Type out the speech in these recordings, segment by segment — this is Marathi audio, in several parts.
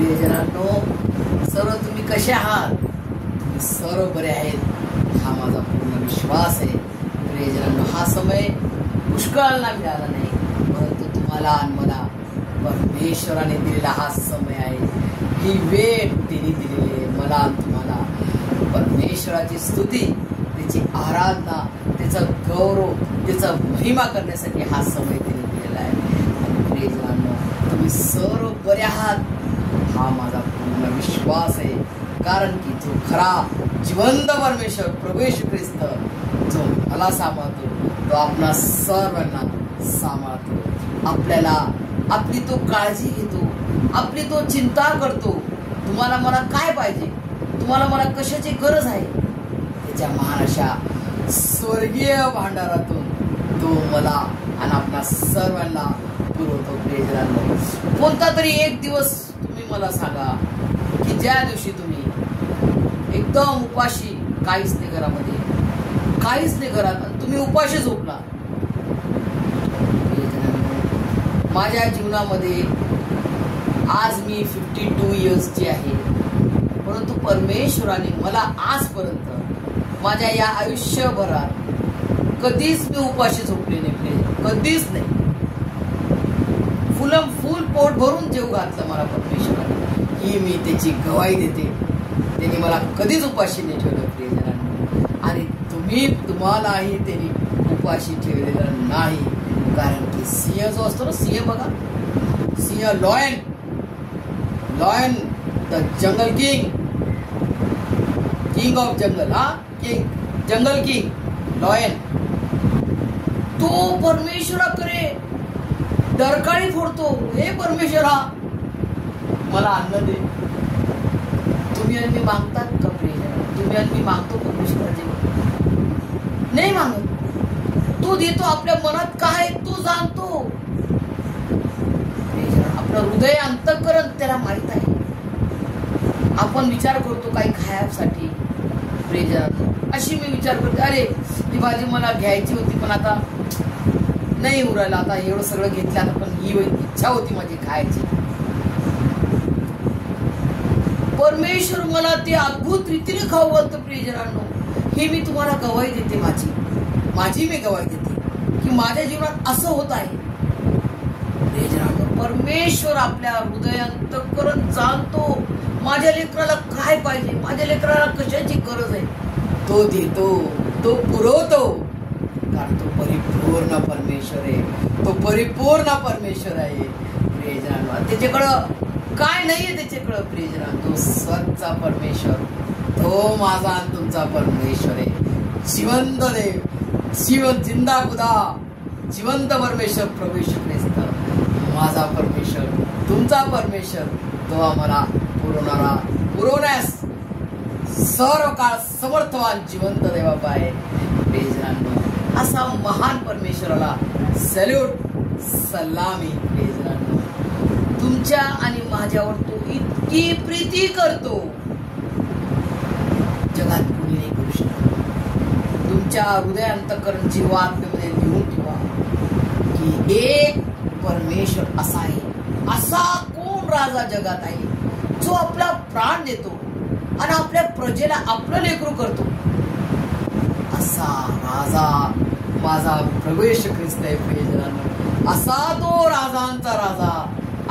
प्रियजनांनो, सर्व तुम्ही कसे आहात? तुम्ही सर्व बरे आहेत हा माझा पूर्ण विश्वास आहे. प्रियजनांनो, हा समय पुष्कळांना मिळाला नाही, परंतु तुम्हाला आणि मला परमेश्वराने दिलेला हा समय आहे. ही वेळ तिने दिलेली आहे मला आणि तुम्हाला. परमेश्वराची स्तुती, त्याची आराधना, त्याचा गौरव, त्याचा महिमा करण्यासाठी हा समय तिने दिलेला आहे. प्रियजनांनो, तुम्ही सर्व बरे आहात हा माझा पूर्ण विश्वास आहे. कारण की जो खरा जिवंत परमेश्वर प्रभू येशू ख्रिस्त जो मला सांभाळतो, तो आपणा सर्वांना सांभाळतो. आपल्याला आपली तो काळजी घेतो, आपली तो चिंता करतो. तुम्हाला मला काय पाहिजे, तुम्हाला मला कशाची गरज आहे, त्याच्या महान अशा स्वर्गीय भांडारातून तो मला आणि आपणा सर्वांना पुरवतो. प्रियजनांनो, कोणता तरी एक दिवस तुम्ही मला सांगा की ज्या दिवशी तुम्ही एकदम उपाशी, काहीच नाही घरामध्ये, काहीच नाही घरात, तुम्ही उपाशी झोपला. माझ्या जीवनामध्ये आज मी 52 इयर्सची आहे, परंतु परमेश्वराने मला आजपर्यंत माझ्या या आयुष्यभरात कधीच मी उपाशी झोपले नाही, कधीच नाही. फुल पोट भरून जेव घातलं मला परमेश्वराने, ही मी त्याची गवाही देते. त्यांनी मला कधीच उपाशी नाही ठेवलं प्रियजनांनो. आणि तुम्हालाही त्यांनी उपाशी ठेवलेलं नाही. कारण की सिंह जो असतो ना, सिंह बघा, सिंह, lion the jungle king of jungle, jungle king lion, तो परमेश्वराकडे डरकाळी फोडतो. हे परमेश्वरा, मला अन्न दे. तुम्ही आणि मी मागतात का प्रिय? तुम्ही आणि मी मागतो परमेश्वराचे? नाही मागत. तो देतो. आपल्या मनात काय तो जाणतो. आपलं हृदय, अंतःकरण त्याला माहित आहे. आपण विचार करतो काही खाण्यासाठी. प्रियजनांनो, अशी मी विचार करते, अरे ही भाजी मला घ्यायची होती पण आता नाही उरायला, आता एवढं सगळं घेतलं, आता पण ही इच्छा होती माझी खायची. परमेश्वर मला ते अद्भुत रीतीने खाऊ घालतो. प्रियजनांनो, हे मी तुम्हाला गवाही देते, माझी मी गवाही देते की माझ्या जीवनात असं होत आहे. प्रियजनांनो, परमेश्वर आपल्या हृदय, अंतःकरण जाणतो. माझ्या लेकराला काय पाहिजे, माझ्या लेकराला कशाची गरज आहे, तो देतो, तो पुरवतो. कारण तो परिपूर्ण परमेश्वर आहे, तो परिपूर्ण परमेश्वर आहे. प्रियजनांनो, त्याच्याकडं काय नाहीये, त्याच्याकडं प्रियजनांनो, तो स्वतःचा परमेश्वर, तो माझा आणि तुमचा परमेश्वर आहे. जिवंत देव, जिंदा खुदा, जिवंत परमेश्वर प्रभू येशू ख्रिस्त, माझा परमेश्वर, तुमचा परमेश्वर, तो आम्हाला पुरवण्यास सर्व काळ समर्थवान जिवंत देव आहे. प्रियजनांनो, असा महान परमेश्वराला सॅल्यूट, सलामी. प्रियजनांनो, तुमच्या आणि माझ्यावर तो इतकी प्रीती करतो, जगात कुणी नाही करू शकत. तुमच्या हृदय, अंतःकरण, जीवा, आत्म्यामध्ये लिहून ठेवा की एक परमेश्वर असा आहे. असा कोण राजा जगात आहे जो आपला प्राण देतो आणि आपल्या प्रजेला आपलं लेकरू करतो? असा राजा माझा प्रभू येशू ख्रिस्त आहे. प्रियजनांनो, असा तो राजांचा राजा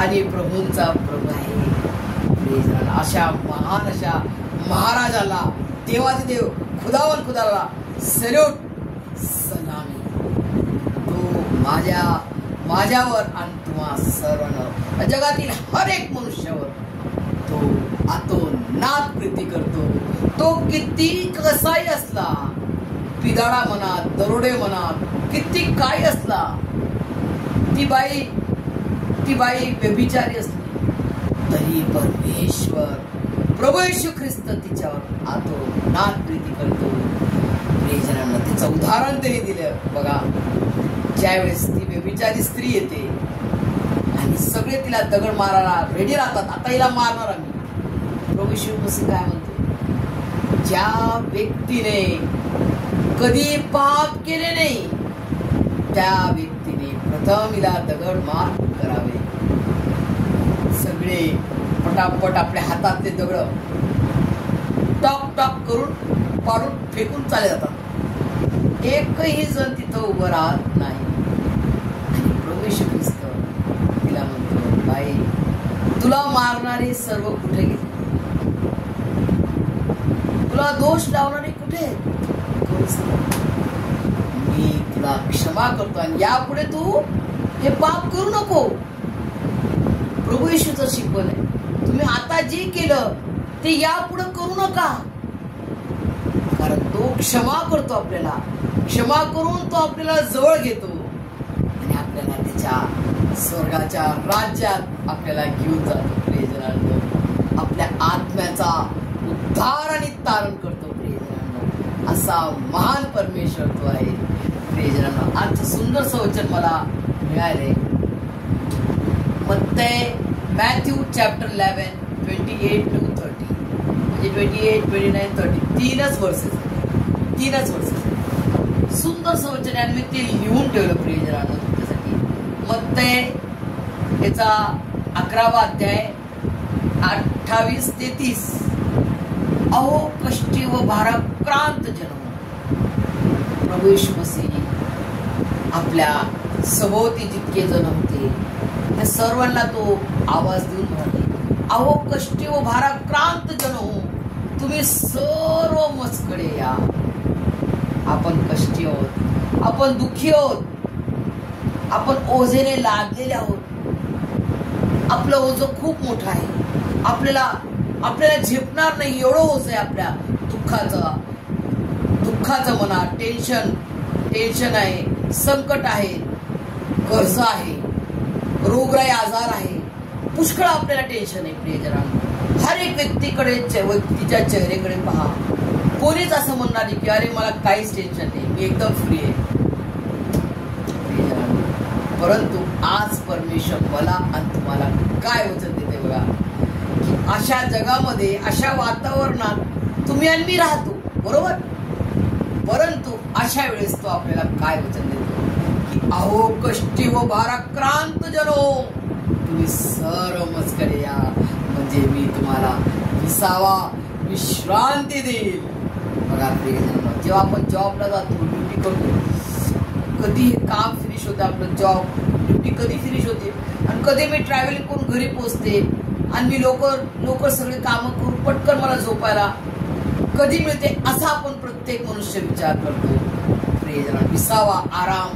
आणि प्रभूंचा प्रभू आहे. प्रियजनांनो, अशा महान अशा महाराजाला, देवाचे देव, खुदावन खुदाला सॅल्यूट, सलामी. तो माझ्यावर आणि तुम्हा सर्वांवर, जगातील हर एक मनुष्यावर तो आतोनात प्रीती करतो. तो किती कसाही असला, पिदाळा म्हणा, दरोडे म्हणा, किती काही असला, ती बाई व्यभिचारी असली तरी परमेश्वर प्रभू येशू ख्रिस्त तिच्यावर आतोनात प्रीती करतो. प्रियजनांना तिचं उदाहरण त्यांनी दिलं बघा. ज्यावेळेस ती व्यभिचारी स्त्री येते आणि सगळे तिला दगड मारायला रेडी राहतात, आता हिला मारणार आम्ही. प्रभू येशू ख्रिस्त काय म्हणतो? ज्या व्यक्तीने कधी पाप केले नाही त्या व्यक्तीने प्रथम हिला दगड मार करावे. सगळे पटापट आपल्या हातातले दगड टॉक टॉक करून पाडून फेकून चाले जातात. एकही जण तिथं उभं राहत नाही. आणि प्रभू येशू ख्रिस्त तिला म्हणतो, बाई तुला मारणारे सर्व कुठे गेले? तुला दोष लावणारे कुठे? मी तुला क्षमा करतो आणि यापुढे तू हे पाप करू नको. प्रभू येशूचं शिकवण आहे, तुम्ही आता जे केलं ते यापुढे करू नका. कारण तो क्षमा करतो आपल्याला, क्षमा करून तो आपल्याला जवळ घेतो आणि आपल्याला त्याच्या स्वर्गाच्या राज्यात आपल्याला घेऊन जातो. प्रियजनांनो, आपल्या आत्म्याचा उद्धार आणि तारण करतो. प्रियजनांनो, असा महान परमेश्वर तो आहे. प्रियजनांनो, आजचं सुंदर वचन मला मिळाले. मॅथ्यू चॅप्टर 11 28 to 30 म्हणजे 28, 29, 30 तीनच वर्सेस. सुंदर वचन आणि मी ते लिहून ठेवलं प्रियजनांनो तुमच्यासाठी. मत्तय याचा 11वा अध्याय 28 ते 30. अहो कष्टी व भाराक्रांत जन, प्रभू येशू मसीह आपल्या सभोवती जितके जण होते त्या सर्वांना तो आवाज देऊन म्हणाले, अहो कष्टी व भाराक्रांत जन हो, तुम्ही सर्व मजकडे या. आपण कष्टी आहोत, आपण दुःखी आहोत, आपण ओझेने लादलेले आहोत. आपलं ओझं खूप मोठं आहे, आपल्याला झेपणार नाही एवढं ओझं आहे. आपल्या दुःखाचं म्हणा, टेन्शन आहे, संकट आहे, कर्ज आहे, रोगराई आजार आहे, पुष्कळ आपल्याला टेन्शन आहे. प्रियजनांनो, हर एक व्यक्तीच्या चेहरेकडे पहा. कोणीच असं म्हणणार नाही की अरे मला काहीच टेन्शन नाही, मी एकदम फ्री आहे. परंतु आज परमेश्वर मला आणि तुम्हाला काय वचन देते बघा, की अशा जगामध्ये, अशा वातावरणात तुम्ही आणि मी राहतो, बरोबर. परंतु अशा वेळेस तो आपल्याला काय वचन देतो, की अहो कष्टी व भाराक्रांत जनो, तुम्ही सर्व मजकडे या, म्हणजे मी तुम्हाला विश्रांती देईल. बघा प्रियजनांनो, जेव्हा आपण जॉबला जातो, ड्युटी करतो, कधी हे काम फिनिश होतं, आपलं जॉब ड्युटी कधी फिनिश होते आणि कधी मी ट्रॅव्हलिंग करून घरी पोहोचते आणि मी लवकर सगळे कामं करून पटकन मला झोपायला कधी मिळते, असा आपण प्रत्येक मनुष्य विचार करतो. प्रियजनांनो, विसावा, आराम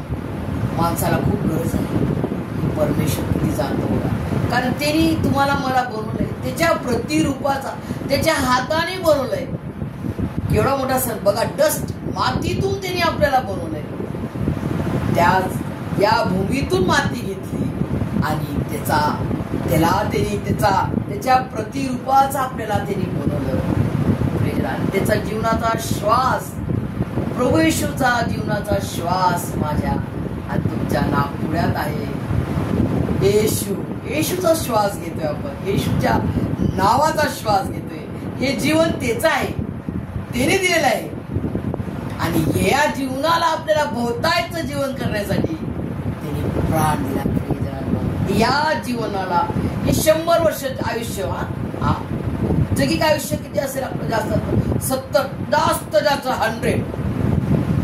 माणसाला खूप गरज आहे. परमेश्वर किती जाणतो बघा, कारण त्यांनी तुम्हाला मला बनवलंय, त्याच्या प्रतिरूपाचा, त्याच्या हाताने बनवलंय. केवढा मोठा सण बघा, डस्ट, मातीतून त्यांनी आपल्याला बनवलंय. या भूमीतून माती घेतली आणि त्याच्या प्रतिरूपाचा आपल्याला त्यांनी बनवलं. त्याचा जीवनाचा श्वास, प्रभू येशूचा जीवनाचा श्वास माझ्या आणि तुमच्या नाकपुड्यात आहे. येशूचा श्वास घेतोय आपण, येशूच्या नावाचा श्वास घेतोय. हे जीवन त्याचं आहे, त्याने दिलेलं आहे. आणि या जीवनाला आपल्याला बहुतायचं जीवन करण्यासाठी त्याने प्राण दिला. या जीवनाला हे 100 वर्ष आयुष्य, जगिक आयुष्य किती असेल आपलं, जास्त 70, जास्त 100,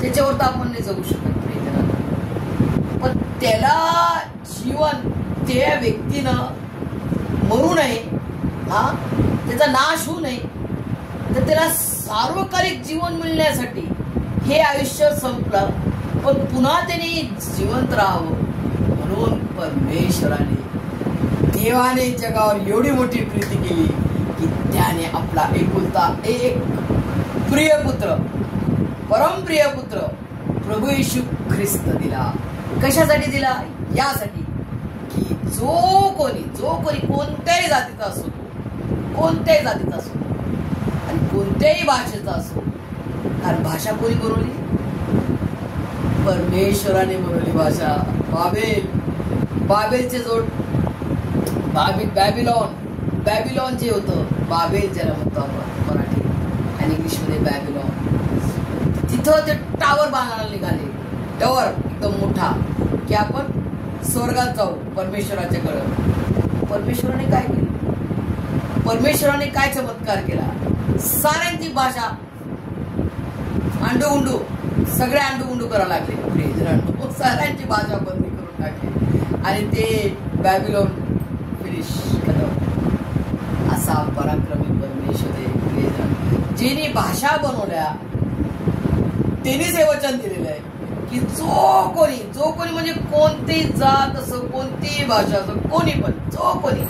त्याच्यावर तर आपण नाही जगू शकत. पण त्याला जीवन, त्या व्यक्तीनं मरू नये, त्याचा नाश होऊ नये, तर त्याला सार्वकालिक जीवन मिळण्यासाठी हे आयुष्य संपलं, पण पुन्हा त्याने जिवंत राहावं म्हणून परमेश्वराने, देवाने जगावर एवढी मोठी प्रीती केली की त्याने आपला एकुलता एक प्रियपुत्र, परमप्रिय पुत्र प्रभू येशू ख्रिस्त दिला. कशासाठी दिला? यासाठी की जो कोणी कोणत्याही जातीचा असो, आणि कोणत्याही भाषेचा असो, कारण भाषा कोणी बनवली? परमेश्वराने बनवली भाषा. बाबेलचे जोड, बॅबिलॉन जे होतं, बाबेल ज्याला म्हणतो आपण मराठी आणि इंग्लिशमध्ये बॅबिलॉन, तिथं ते टावर बांधायला निघाले. टावर एकदम मोठा, की आपण स्वर्गात जाऊ परमेश्वराच्याकडं. परमेश्वराने काय केलं? परमेश्वराने काय चमत्कार केला, साऱ्यांची भाषा अंडू सगळे अंडू करायला लागले, साऱ्यांची भाषा बंदी करून टाकली आणि ते बॅबिलोन फिनिश केलं. असा पराक्रमी परमेश्वर आहे, जिने भाषा बनवल्या त्यांनीच हे वचन दिलेलं आहे की जो कोणी म्हणजे कोणतीही जात असो, कोणतीही भाषा असो, कोणी पण जो कोणी,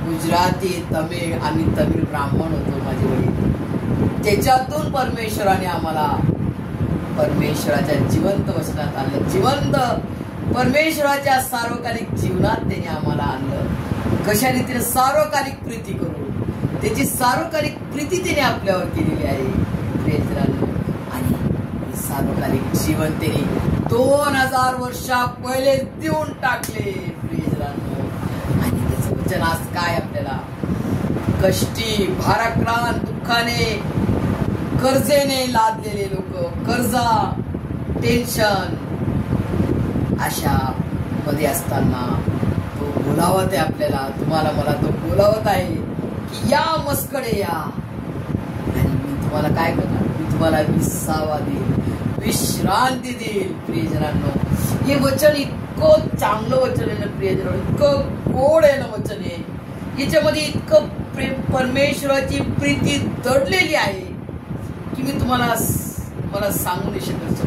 गुजराती, तमिळ, आम्ही तमिळ ब्राह्मण होतो माझे वडील, त्याच्यातून परमेश्वराने आम्हाला परमेश्वराच्या जिवंत वचनात आणलं, जिवंत परमेश्वराच्या सार्वकालिक जीवनात त्याने आम्हाला आणलं. कशा रीतीने सार्वकालिक प्रीती करून, त्याची सार्वकालिक प्रीती त्याने आपल्यावर केलेली आहे. आणि सार्वकालिक जीवन त्याने 2000 वर्षा पहिले देऊन टाकले. आणि त्याचं वचन आज काय आपल्याला, कष्टी, भाराक्रांत, दुःखाने, कर्जेने लादलेले लोक, कर्जा, टेन्शन अशा मध्ये असताना तो बोलावत आहे आपल्याला, तुम्हाला मला तो बोलावत आहे की या मस्कडे या आणि मी तुम्हाला काय करणार, मी तुम्हाला विसावा देईल, विश्रांती देईल. प्रियजनांनो, हे वचन इतकं चांगलं वचन आहे ना प्रियजनांनो, इतकं गोड आहे ना वचन आहे, याच्यामध्ये इतकं परमेश्वराची प्रीती दडलेली आहे की मी मला सांगू नाही शकत.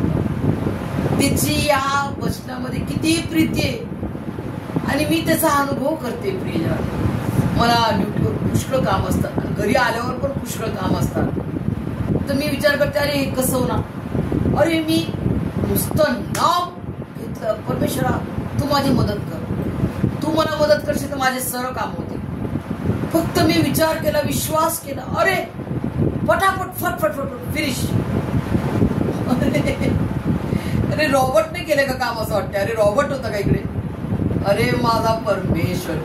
त्याची या वचनामध्ये किती प्रीती आहे आणि मी त्याचा अनुभव करते. प्रियजनांनो, मला ड्युटीवर पुष्कळ काम असतात आणि घरी आल्यावर पण पुष्कळ काम असतात, तर मी विचार करते अरे हे कसं होणार, अरे मी नुसतं नाव घेतलं, परमेश्वरा तू माझी मदत कर, तू मला मदत करशील तर माझे सर्व काम होते. फक्त मी विचार केला, विश्वास केला, अरे फटाफट फटफट फिनिश. अरे रॉबर्टने केले का काम असं वाटतं, अरे रॉबर्ट होता का इकडे, अरे माझा परमेश्वर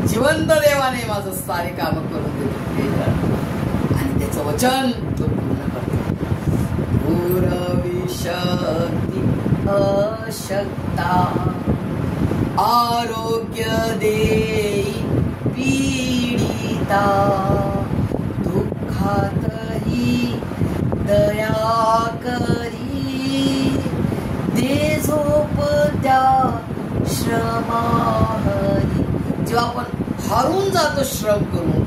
जिवंत देवाने माझं सारे काम करून देतो आणि त्याचं वचन तो पूर्ण करतो. शक्ती अशक्ता आरोग्य देई पीडिता, दुःखातही दया करी, दे झोप त्या श्रमाहरी. जेव्हा आपण हारून जातो श्रम करून,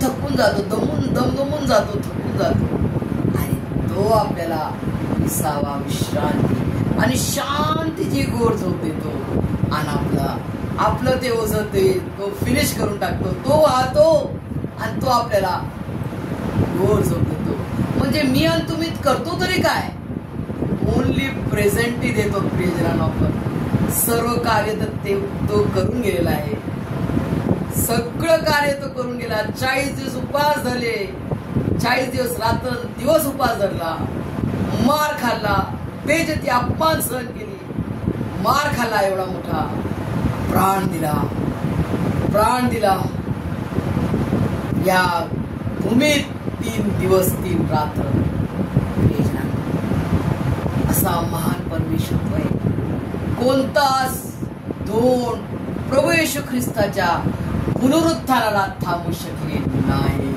थकून जातो, दमून जातो, थकून जातो आणि तो आपल्याला विसावा, विश्रांती आणि शांतीची गोड झोप देतो आणि आपलं ते ओझं ते तो फिनिश करून टाकतो, तो वाहतो आणि तो आपल्याला गोड झोप देतो. म्हणजे मी आणि तुम्ही करतो तरी काय, ओनली प्रेझेंटी देतो. प्रियजनांनो, आपण सर्व कार्य तर तो करून गेलेला आहे, सगळं कार्य तो करून गेला. 40 दिवस उपवास झाले, 40 दिवस रात्र दिवस उपवास धरला, मार खाल्ला, बेइज्जती अपमान सहन केली, मार खाल्ला एवढा मोठा, प्राण दिला या भूमीत 3 दिवस 3 रात्र. असा महान परमेश्वर आहे. कोणताच दोन प्रभू येशू ख्रिस्ताच्या पुनरुत्थानाला थांबू शकले नाही.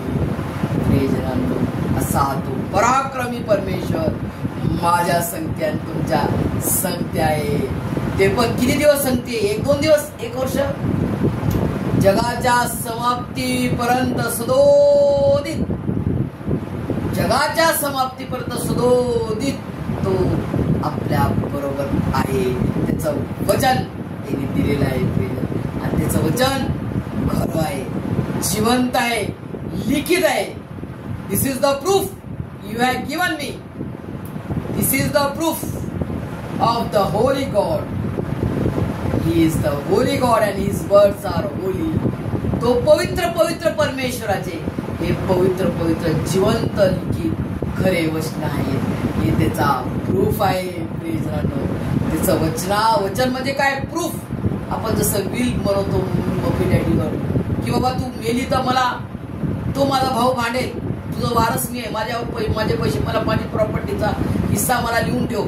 असा तो पराक्रमी परमेश्वर माझ्या संगती आणि तुमच्या संगती आहे. ते पण किती दिवस संगती, 1-2 दिवस, 1 वर्ष, जगाच्या समाप्तीपर्यंत सदोदित, जगाच्या समाप्तीपर्यंत सदोदित तो आपल्या बरोबर आहे. त्याचं वचन त्यांनी दिलेलं आहे आणि त्याचं वचन खरं आहे, जिवंत आहे, लिखित आहे. This is the proof you have given me. This is the proof of the holy god. He is the holy god and his words are holy. तो पवित्र पवित्र परमेश्वराचे हे पवित्र पवित्र जिवंत लिखित खरे वचन आहे. हे त्याचा प्रूफ आहे. त्याचं वचन म्हणजे काय, प्रूफ. आपण जसं विल बनवतो मम्मी डॅडीवर की बाबा तू मेली तर मला तो माझा भाऊ भांडेल, तुझं वारस मी आहे, माझे पैसे मला, माझी प्रॉपर्टीचा हिस्सा मला लिहून ठेव.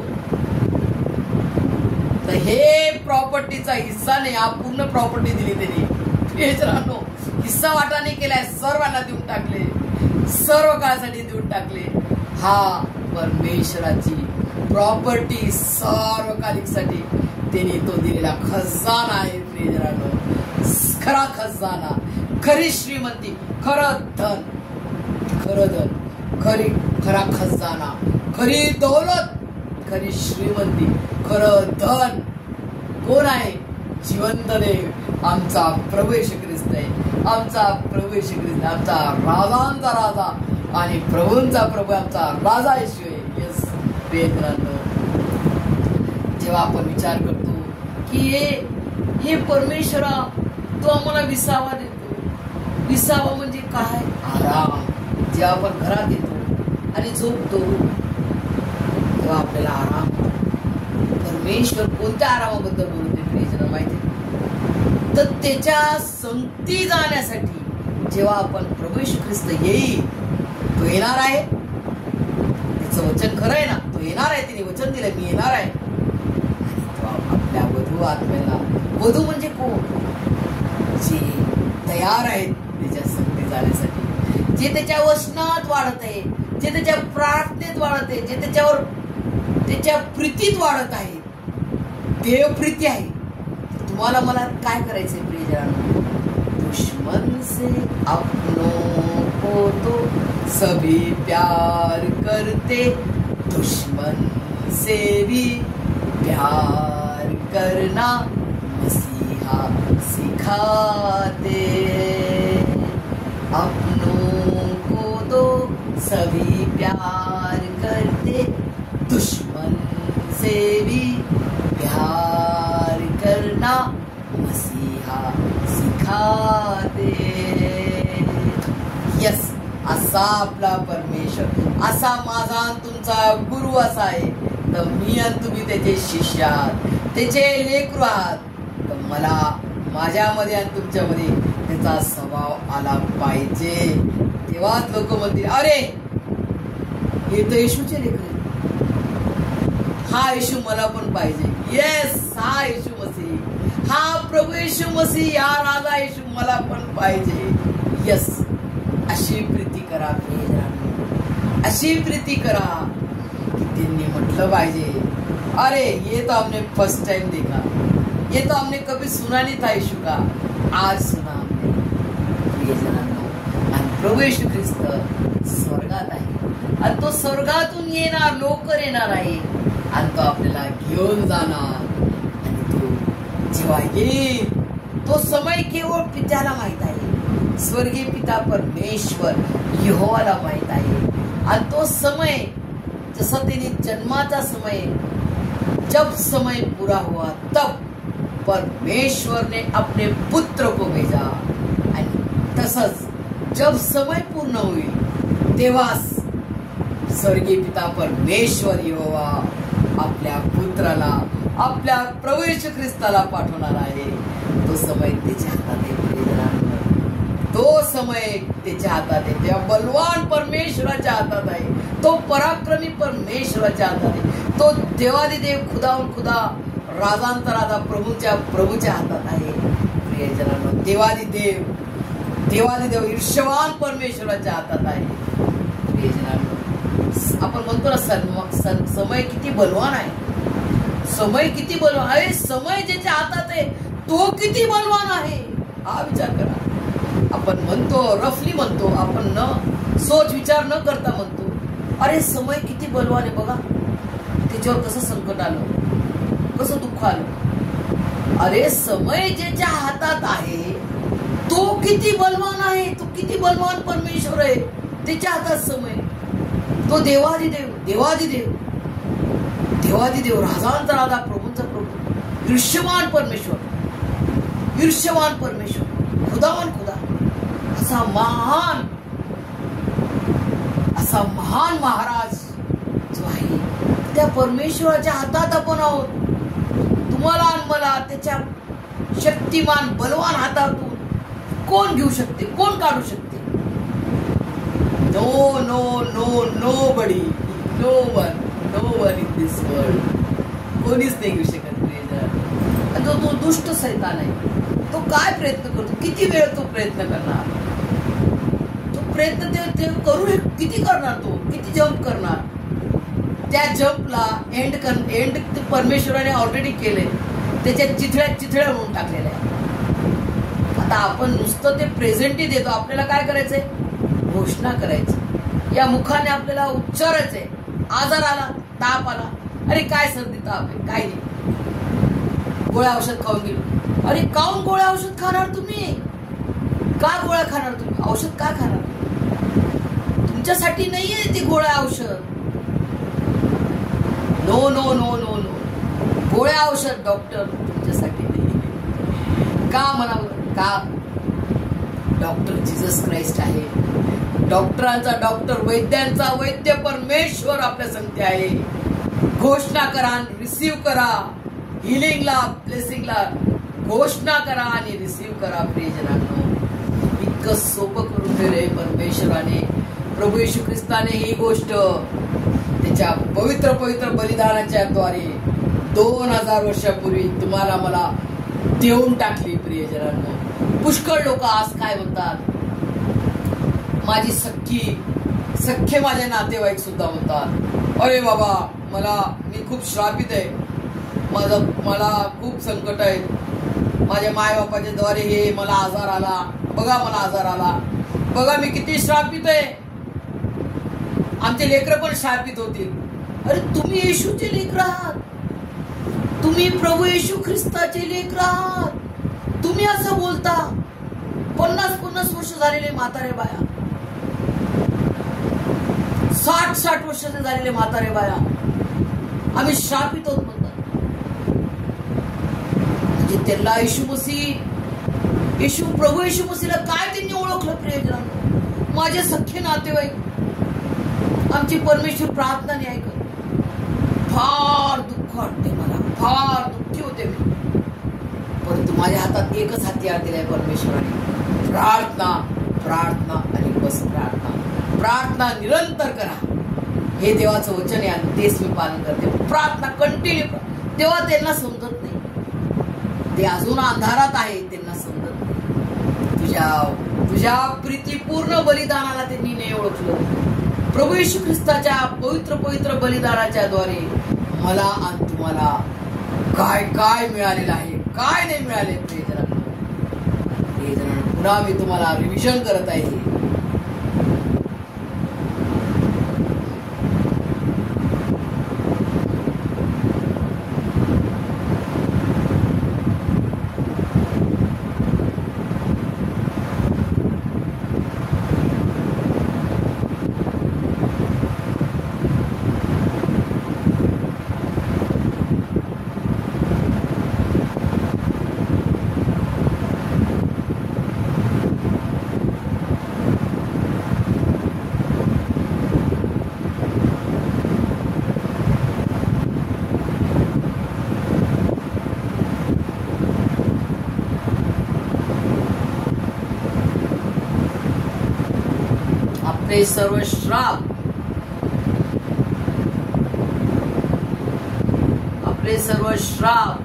तर हे प्रॉपर्टीचा हिस्सा नाही, हा पूर्ण प्रॉपर्टी दिली त्यांनी प्रियजनांनो, हिस्सा वाटाने केलाय, सर्वांना देऊन टाकले, सर्व काळासाठी देऊन टाकले. हा परमेश्वराची प्रॉपर्टी सार्वकालिकसाठी त्यांनी तो दिलेला खजाना आहे. प्रियजनांनो, खरा खजाना, खरी श्रीमंती, खरं धन, खरा खजाना, खरी दौलत, खरी श्रीमंती, खरं धन कोण आहे? जिवंत देव, आमचा प्रभू येशू ख्रिस्त आहे. आमचा प्रभू येशू ख्रिस्त, आमचा राजांचा राजा आणि प्रभूंचा प्रभू आमचा राजा येशू आहे. यस प्रियजनांनो, जेव्हा आपण विचार करतो की हे परमेश्वरा तो आम्हाला विसावा देतो. विसावा म्हणजे काय? आराम. जेव्हा आपण घरात येतो आणि झोपतो तेव्हा आपल्याला आराम. परमेश्वर कोणत्या आरामाबद्दल बोलते प्रियजन माहिती? तर त्याच्या संगती जाण्यासाठी जेव्हा आपण प्रभू येशू ख्रिस्त येईल, तो येणार आहे, त्याचं वचन खरं आहे ना, तो येणार आहे, तिने वचन दिलं मी येणार आहे. आणि तो आपल्या वधू आत्म्याला, वधू म्हणजे कोण? जे तयार आहेत त्याच्या संगती जाण्यासाठी, जे त्याच्या वचनात वाढत आहे, जे त्याच्या प्रार्थनेत वाढत आहे, जे त्याच्या प्रीतीत वाढत आहे, देव प्रीती आहे. तुम्हाला मला काय करायचंय प्रियजनांनो? दुश्मन से अपनों को तो सभी प्यार करते, दुश्मन से भी प्यार करना मसीहा सिखाते. अपनों को तो सभी प्यार करते, दुश्मन से भी प्यार करना मसीहा सिखाते. यस, असा आपला परमेश्वर, असा माझा आणि तुमचा गुरु असा आहे. तर मी आणि तुम्ही त्याचे शिष्य आहात, त्याचे लेकरू आहात. तर मला माझ्यामध्ये आणि तुमच्यामध्ये त्याचा स्वभाव आला पाहिजे. तेव्हाच लोक म्हणतील अरे हे तर येशूचे लेकर, हा येशू मला पण पाहिजे. येस, हा येशू मसीह, हा प्रभू येशू मसीह, हा राजा येशू मला पण पाहिजे. यस, अशी प्रीती करा प्रियजनांनो, अशी प्रीती करा की त्यांनी म्हटलं पाहिजे अरे ये तो हमने फर्स्ट टाइम देखा, ये तो हमने कभी सुना नहीं था येशू का, आज सुना हमने. प्रियजनांनो, आणि प्रभू येशू ख्रिस्त स्वर्गात आहे आणि तो स्वर्गातून येणार, लवकर येणार आहे आणि तो आपल्याला घेऊन जाणार. आणि तो जेव्हा येईल तो समय केवळ पित्याला माहित आहे, स्वर्गीय पिता परमेश्वर यहोवाला माहित आहे. आणि तो समय जसा त्याने जन्माचा समय, जब समय पूरा हुआ तब परमेश्वर ने अपने पुत्र को भेजा. आणि तसंच जब समय पूर्ण होईल तेव्हा स्वर्गीय पिता परमेश्वर यहोवा आपल्या पुत्राला, आपल्या प्रभू येशू ख्रिस्ताला पाठवणार आहे. तो समय त्याच्या हातात आहे. तो समय त्याच्या हातात आहे. त्या बलवान परमेश्वराच्या हातात आहे. तो पराक्रमी परमेश्वराच्या हातात आहे. तो देवादिदेव, खुदाहून खुदा, राजांचा राजा, प्रभूच्या हातात आहे. प्रियजनांनो, देवादिदेव ईर्ष्यवान परमेश्वराच्या हातात आहे. प्रियजनांनो, आपण म्हणतो ना समय किती बलवान आहे, समय किती बलवान आहे. समय ज्याच्या हातात आहे तो किती बलवान आहे हा विचार करा. आपण म्हणतो, रफली म्हणतो, आपण न सोच विचार न करता म्हणतो अरे समय किती बलवान आहे बघा, त्याच्यावर कसं संकट आलं, कसं दुःख आलं. अरे समय ज्याच्या हातात आहे तो किती बलवान आहे, तो किती बलवान परमेश्वर आहे. त्याच्या हातात समय, तो देवादिदेव, राजांचा राजा, प्रभूंचा प्रभू, ईर्ष्यवान परमेश्वर, खुदावान खुदा, असा महान महाराज जो आहे, त्या परमेश्वराच्या हातात आपण आहोत. तुम्हाला आणि मला त्याच्या शक्तिमान बलवान हातातून कोण घेऊ शकते, कोण काढू शकते? nobody, no one in this world. कोणीच नाही घेऊ शकत. तो दुष्ट सैतान आहे, तो काय प्रयत्न करतो, किती वेळ तो प्रयत्न करणार, तो प्रयत्न ते करू किती करणार, तो किती जंप करणार. त्या जंपला एंड परमेश्वराने ऑलरेडी केले, त्याच्या चिथळ्या म्हणून टाकलेल्या आहे. आता आपण नुसतं ते प्रेझेंटही देतो. आपल्याला काय करायचंय, घोषणा करायची. या मुखाने आपल्याला उच्चारायचंय. आजार आला, ताप आला, अरे काय सर्दी ताप आहे, काय नाही, गोळ्या औषध खाऊन गेलो. अरे काऊन गोळ्या औषध खाणार तुम्ही, का गोळ्या खाणार तुम्ही, औषध का खाणार, तुमच्यासाठी नाहीये ती गोळ्या औषध. No no no no no, गोळ्या औषध डॉक्टर तुमच्यासाठी नाही. का म्हणावं, का डॉक्टर जीसस क्राइस्ट आहे. डॉक्टरांचा डॉक्टर, वैद्यांचा वैद्य परमेश्वर आपल्या संगती आहे. घोषणा करा, रिसीव करा. हिलिंगला, ब्लेसिंगला घोषणा करा आणि रिसीव करा. प्रियजनांनो, इतकं सोपं करून दिलंय परमेश्वराने. प्रभू येशू ख्रिस्ताने ही गोष्ट त्याच्या पवित्र पवित्र बलिदानाच्या द्वारे 2000 वर्षापूर्वी तुम्हाला मला देऊन टाकली. प्रियजनांनो, पुष्कळ लोक आज काय म्हणतात, माझी सख्खे माझे नातेवाईक सुद्धा म्हणतात, अरे बाबा मी खूप श्रापित आहे, मला खूप संकट आहे, माझ्या मायबापाच्या द्वारे हे मला आजार आला, बघा मला आजार आला, बघा मी किती श्रापित आहे, आमचे लेकरं पण श्रापित होतील. अरे तुम्ही येशूचे लेकर आहात, तुम्ही प्रभू येशू ख्रिस्ताचे लेकर आहात, तुम्ही असं बोलता. 50 वर्ष झालेले म्हातारे बाया, 60 वर्षाचे झालेले म्हातारे बाया, आम्ही श्रापित होत म्हणतात. म्हणजे त्यांना प्रभू येशू मसीला काय त्यांनी ओळखलं. प्रियजनांनो, माझे सख्खे नातेवाईक आमची परमेश्वर प्रार्थना नाही ऐकत. फार दुःख वाटते मला, फार दुःखी होते मी. परंतु माझ्या हातात एकच हत्यार दिलाय परमेश्वराने, प्रार्थना, प्रार्थना आणि बस प्रार्थना. प्रार्थना निरंतर करा, हे देवाचं वचन आहे आणि तेच मी पालन करते. प्रार्थना कंटिन्यू. तेव्हा त्यांना समजत नाही, ते अजून अंधारात आहे, त्यांना समजत नाही. तुझ्या प्रीतीपूर्ण बलिदानाला त्यांनी नाही ओळखलं. प्रभू येशू ख्रिस्ताच्या पवित्र पवित्र बलिदानाच्या द्वारे मला आणि तुम्हाला काय काय मिळालेलं आहे, काय नाही मिळाले. पुन्हा मी तुम्हाला रिव्हिजन करत आहे. आपले सर्व श्राप, आपले सर्व श्राप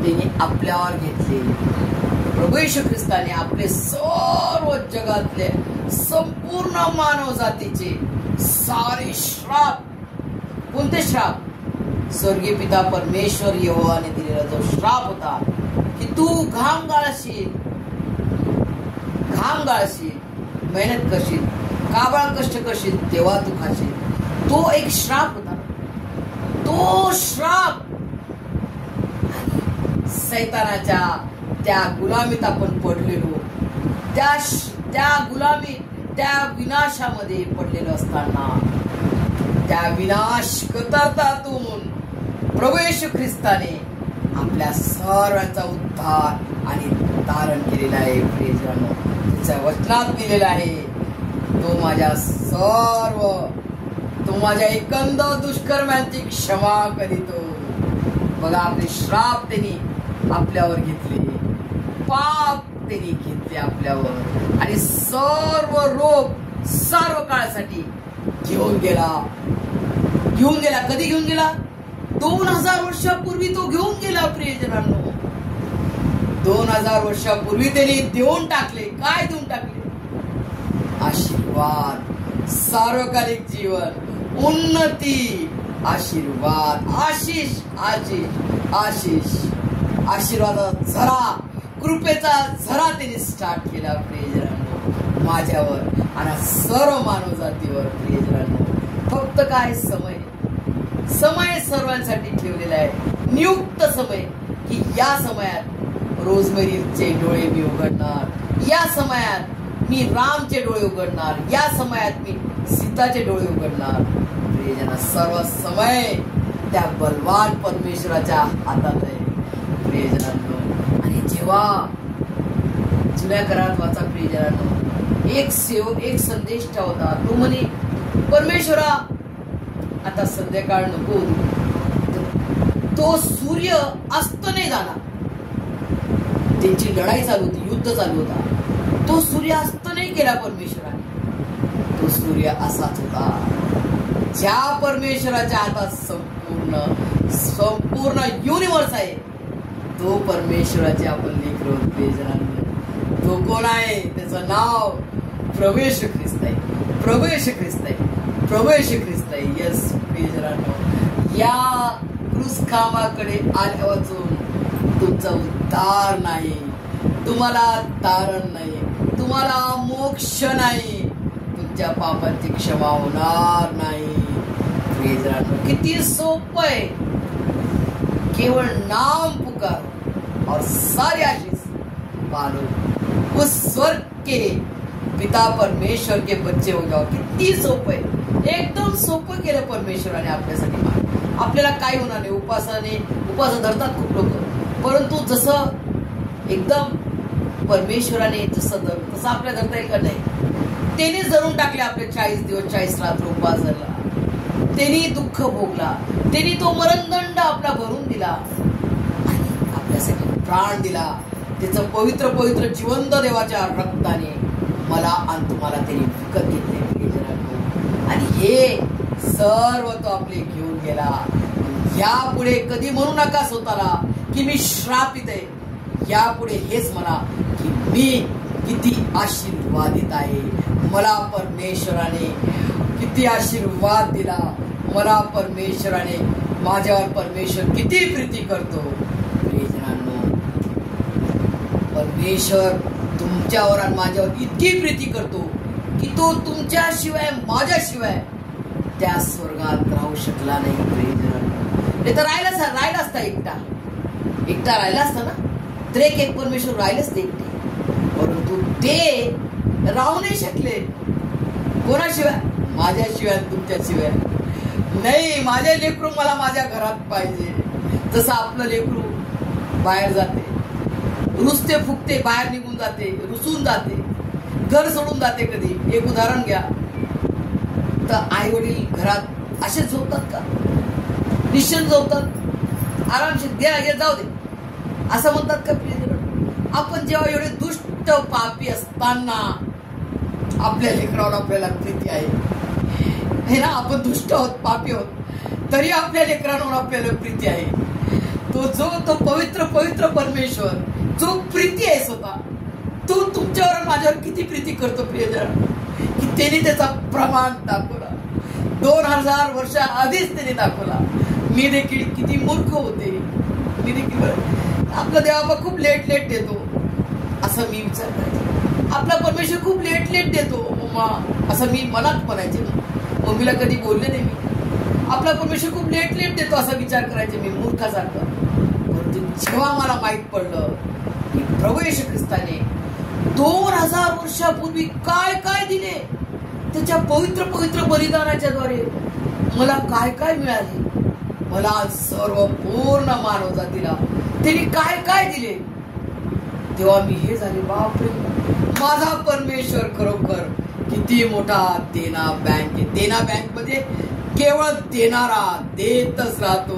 त्यांनी आपल्यावर घेतले. प्रभू येशू ख्रिस्ताने आपले सर्व जगातले संपूर्ण मानव जातीचे सारे श्राप, कोणते श्राप, स्वर्गीय पिता परमेश्वर यहोवाने दिलेला जो श्राप होता की तू घाम गाळशील, मेहनत करशील, काबाळ कष्ट करशील, तेव्हा तू खाशील, तो एक श्राप होता. तो श्राप सैतानाच्या त्या गुलामीत आपण पडलेलो, त्या गुलामीत, त्या विनाशामध्ये पडलेलो असताना त्या विनाश कतार्तातून प्रभू येशू ख्रिस्ताने आपल्या सर्वांचा उद्धार आणि तारण केलेला आहे. प्रियजनांनो, त्याच्या वचनात दिलेला आहे, तो माझ्या एकंदर दुष्कर्मांची क्षमा करीतो. बघा, आपले श्राप त्यांनी आपल्यावर घेतले, पाप त्यांनी घेतले आपल्यावर, आणि सर्व रोग सर्व काळासाठी घेऊन गेला. कधी घेऊन गेला? 2000 वर्षापूर्वी तो घेऊन गेला. प्रियजनांनो, 2000 वर्षापूर्वी त्यांनी देऊन टाकले. काय देऊन टाकले? आशीर्वाद, सार्वकालिक जीवन, उन्नती, आशीर्वाद, आशिष, आशिष, आशिष, आशीर्वादाचा झरा, कृपेचा झरा त्यांनी स्टार्ट केला प्रियजनांनो माझ्यावर आणि सर्व मानव जातीवर. प्रियजनांनो फक्त काय समय, समय सर्वांसाठी ठेवलेला आहे, नियुक्त समय, की या समयात रोजमेरीचे डोळे मी उघडणार, या समयात मी रामचे डोळे उघडणार, या समयात मी सीताचे डोळे उघडणार. प्रियजना सर्व समय त्या बलवान परमेश्वराच्या हातात आहे प्रियजनांनो. आणि जेव्हा जुन्या करारात वाचा प्रियजनांनो, एक संदेश होता, तो म्हणे परमेश्वरा आता संध्याकाळ नको, तो सूर्य अस्त नाही झाला. त्यांची लढाई चालू होती, युद्ध चालू होता. तो सूर्य अस्त नाही केला परमेश्वराने. तो सूर्य असाच होता. ज्या परमेश्वराच्या हातात संपूर्ण युनिवर्स आहे, तो परमेश्वराचे आपण लेकरं प्रियजनांनो. तो कोण आहे? त्याचं नाव प्रभू येशू ख्रिस्त आहे. प्रभू येशू ख्रिस्त आहे. प्रभू येशू ख्रिस्त आहे. यस प्रियजनांनो, या क्रूसखांबाकडे आल्या वाचून तुमचा उद्धार नाही, तुम्हाला तारण नाही, तुम्हाला मोक्ष नाही, तुमच्या पापांची क्षमा होणार नाही. प्रियजनांनो किती सोपं आहे. केवळ नाम पुकार और सारे आशीष पालो, उस स्वर्ग के पिता परमेश्वर के बच्चे हो जाओ. किती सोपं आहे, एकदम सोपं केलं परमेश्वराने आपल्यासाठी. आपल्याला काय होणार नाही. उपास धरतात खूप लोक, परंतु जसं एकदम परमेश्वराने जसं तसं आपल्या धरता येईल का नाही. त्याने धरून टाकले आपले 40 दिवस 40 रात्र उपास धरला. त्यांनी दुःख भोगला, त्यांनी तो मरणदंड आपला भरून दिला आणि आपल्यासाठी प्राण दिला. त्याचं पवित्र पवित्र जिवंत देवाच्या रक्ताने मला आणि तुम्हाला त्यांनी विकत घेतले. आणि हे सर्व तो आपले घेऊन गेला. यापुढे कधी म्हणू नका स्वतःला की मी श्रापित आहे. यापुढे हेच म्हणा की मी किती आशीर्वादित आहे. मला परमेश्वराने किती आशीर्वाद दिला. मला परमेश्वराने, माझ्यावर परमेश्वर किती प्रीती करतो. प्रियजनांनो परमेश्वर तुमच्यावर आणि माझ्यावर इतकी प्रीती करतो की तो तुमच्याशिवाय माझ्याशिवाय त्या स्वर्गात राहू शकला नाही. प्रियजनांनो नाही तर राहिला असता एकटा राहिला असता ना, तर एक परमेश्वर राहिलेच ते एकटे. परंतु ते राहू नाही शकले. कोणाशिवाय? माझ्याशिवाय, तुमच्याशिवाय नाही. माझे लेकरू मला माझ्या घरात पाहिजे. जसं आपलं लेकरू बाहेर जाते, रुसते फुकते, बाहेर निघून जाते, रुसून जाते, घर सोडून जाते. कधी एक उदाहरण घ्या तर आई वडील घरात असे झोपतात का? निश्चिंत झोपतात, आरामशीर घ्या जाऊ दे असं म्हणतात का? आपण जेव्हा एवढे दुष्ट पापी असताना आपल्या लेकरावर आपल्याला प्रीती आहे ना. आपण दुष्ट आहोत, पापी आहोत, तरी आपल्या लेकरांवर आपल्याला प्रीती आहे. तो पवित्र पवित्र परमेश्वर जो प्रीती आहे स्वतः, तो तुमच्यावर माझ्यावर किती प्रीती करतो प्रियजन, की त्याने त्याचा प्रमाण दाखवला. 2000 वर्षा आधीच त्याने दाखवला. मी देखील किती मूर्ख होते. मी देखील आपला देवा खूप लेट देतो असं मी विचार करायचे. आपला परमेश्वर खूप लेट देतो मम्मा असं मी मनात म्हणायचे. मम्मीला कधी बोलले नाही मी. आपला परमेश्वर खूप लेट देतो असा विचार करायचे मी मूर्खासारखं. परंतु जेव्हा मला माहित पडलं की प्रभू येशू ख्रिस्ताने 2000 वर्षापूर्वी काय काय दिले, त्याच्या पवित्र पवित्र बलिदानाच्या द्वारे मला काय काय मिळाले, मला सर्व पूर्ण मानव जातीला त्यांनी काय काय दिले, तेव्हा मी हे झाले बापरे, माझा परमेश्वर खरोखर किती मोठा देना बँक आहे. देना बँक मध्ये केवळ देणारा देतच राहतो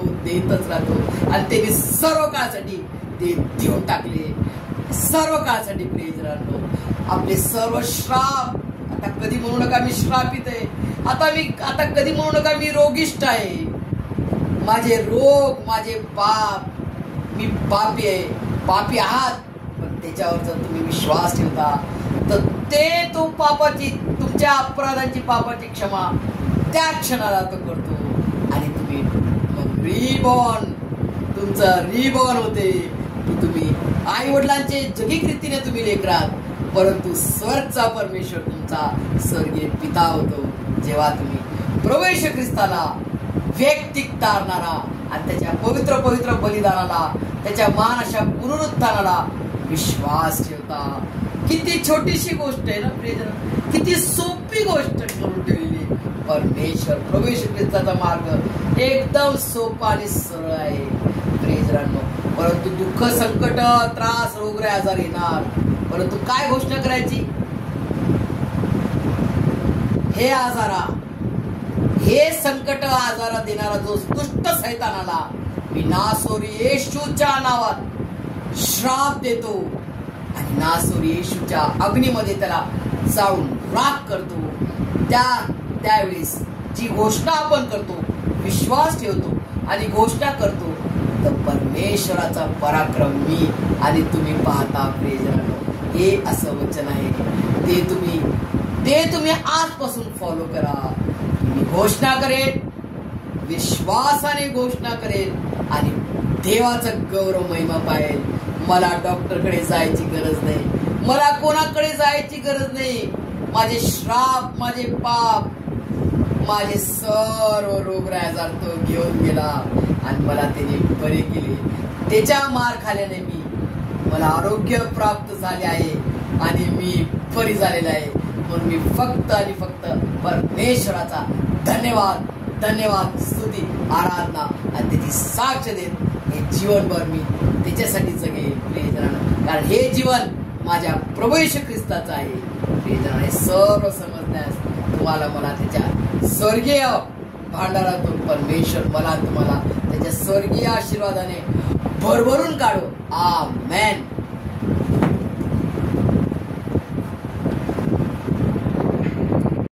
आणि त्यांनी सर्व काळासाठी ते देऊन टाकले. सर्व काळासाठी प्रियजनांनो आपले सर्व श्राप, आता कधी म्हणू नका मी श्रापित आहे, आता कधी म्हणू नका मी रोगिष्ट आहे, माझे रोग, माझे पाप, मी पापी आहे, पापी आहात त्याच्यावर जर तुम्ही विश्वास ठेवता तर ते तो पापाची तुमच्या अपराधांची पापाची क्षमा त्या क्षणाला तो करतो आणि तुम्ही मग रिबॉर्न तुमचं रिबॉर्न होते की तुम्ही आई वडिलांचे जगिक रीतीने तुम्ही लेकरात, परंतु स्वर्गचा परमेश्वर तुमचा स्वर्गीय पिता होतो जेव्हा तुम्ही प्रभू येशू ख्रिस्ताला वैयक्तिक तारणारा आणि त्याच्या पवित्र पवित्र बलिदानाला, त्याच्या महान अशा पुनरुत्थानाला विश्वास ठेवता. किती छोटीशी गोष्ट आहे ना प्रियजन, किती सोपी गोष्ट करून ठेवलेली. परमेश्वर प्रभू येशू ख्रिस्ताचा मार्ग एकदम सोपा आणि सरळ आहे प्रियजनांनो. परंतु दुःख, संकट, त्रास, रोग, आजार येणार, परंतु काय घोषणा करायची? हे आजारा, हे संकट आजारा देणारा जो दुष्ट सैतानाला मी नासोरी येशूच्या नावात श्राप देतो आणि नासोरी येशूच्या अग्नीमध्ये त्याला जाऊन राख करतो. त्यावेळेस जी घोषणा आपण करतो, विश्वास ठेवतो आणि घोषणा करतो, तर परमेश्वराचा पराक्रम मी आणि तुम्ही पाहता प्रियजनांनो. हे असं वचन आहे, ते तुम्ही आजपासून फॉलो करा. मी घोषणा करेन, विश्वासाने घोषणा करेन आणि देवाचं गौरव महिमा पाहेल. मला डॉक्टरकडे जायची गरज नाही, मला कोणाकडे जायची गरज नाही. माझे श्राप, माझे पाप, माझे सर्व रोग आजार तो घेऊन गेला आणि मला त्याने बरे केले. त्याच्या मार खाल्याने मला आरोग्य प्राप्त झाले आहे आणि मी बरी झालेला आहे. म्हणून मी फक्त आणि फक्त परमेश्वराचा धन्यवाद धन्यवाद स्तुती आराधना आणि त्याची साक्ष देत हे जीवनभर मी त्याच्यासाठी जगेल प्रियजनांनो. कारण हे जीवन माझ्या प्रभू येशू ख्रिस्ताचं आहे प्रियजनांनो. हे सर्व समजण्यास तुम्हाला मला त्याच्या स्वर्गीय भांडारातून परमेश्वर मला तुम्हाला त्याच्या स्वर्गीय आशीर्वादाने भरभरून काढो. आमेन.